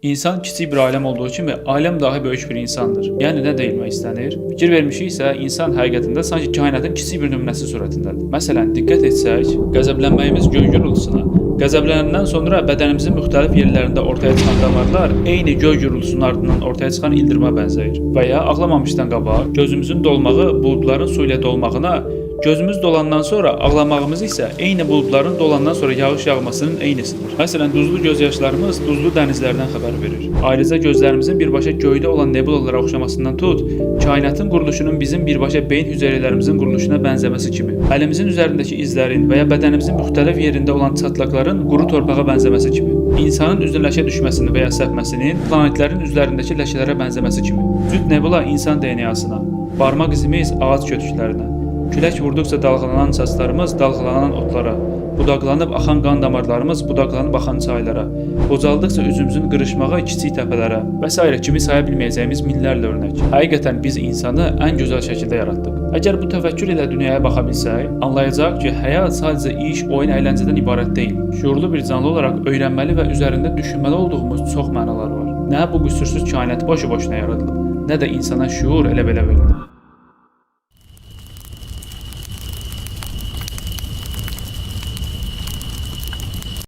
İnsan kiçik bir aləm olduğu kimi, aləm dahi böyük bir insandır. Yəni nə deyilmək istənir? Fikir vermişiksə, insan həqiqətində sanki kainatın kiçik bir nümunəsi surətindədir. Məsələn, diqqət etsək, qəzəblənməyimiz göy gurultusuna, qəzəblənəndən sonra bədənimizin müxtəlif yerlərində ortaya çıxan damarlar eyni göy gurultusunun ardından ortaya çıxan ildırıma bənzəyir. Və ya ağlamamışdan qabaq gözümüzün dolmağı buludların su ilə dolmağına, gözümüz dolandan sonra ağlamağımız isə eyni buludların dolandan sonra yağış yağmasının eynisidir. Məsələn, duzlu göz yaşlarımız duzlu dənizlərdən xəbər verir. Ayrıca gözlərimizin birbaşa göydə olan nebulalara oxşamasından tut, kainatın quruluşunun bizim birbaşa beyin hüceyrələrimizin quruluşuna bənzəməsi kimi, əlimizin üzərindəki izlərin və ya bədənimizin müxtəlif yerində olan çatlaqların quru torpağa bənzəməsi kimi, insanın üzünə ləkə düşməsinin və ya səpməsinin planetlərin üzlərindəki ləkələrə bənzəməsi kimi, cüt nebula insan DNAsına, barmaq izimiz ağac kötüklərinə, külək vurduqca dalğalanan saçlarımız dalğalanan otlara, budaqlanıb axan qan damarlarımız budaqlanıb axan çaylara, qocaldıqca üzümüzün qırışmağı kiçik təpələrə və s. kimi saya bilməyəcəyimiz minlərlə örnək. Həqiqətən biz insanı ən gözəl şəkildə yaratdıq. Əgər bu təfəkkür ilə dünyaya baxa bilsək, anlayacaq ki, həyat sadəcə iş, oyun, əyləncədən ibarət deyil. Şuurlu bir canlı olaraq öyrənməli və üzərində düşünməli olduğumuz çox mənalar var. Nə bu qüsursuz kainat boşu-boşuna yaradılıb, nə də insana şuur elə belə verilib.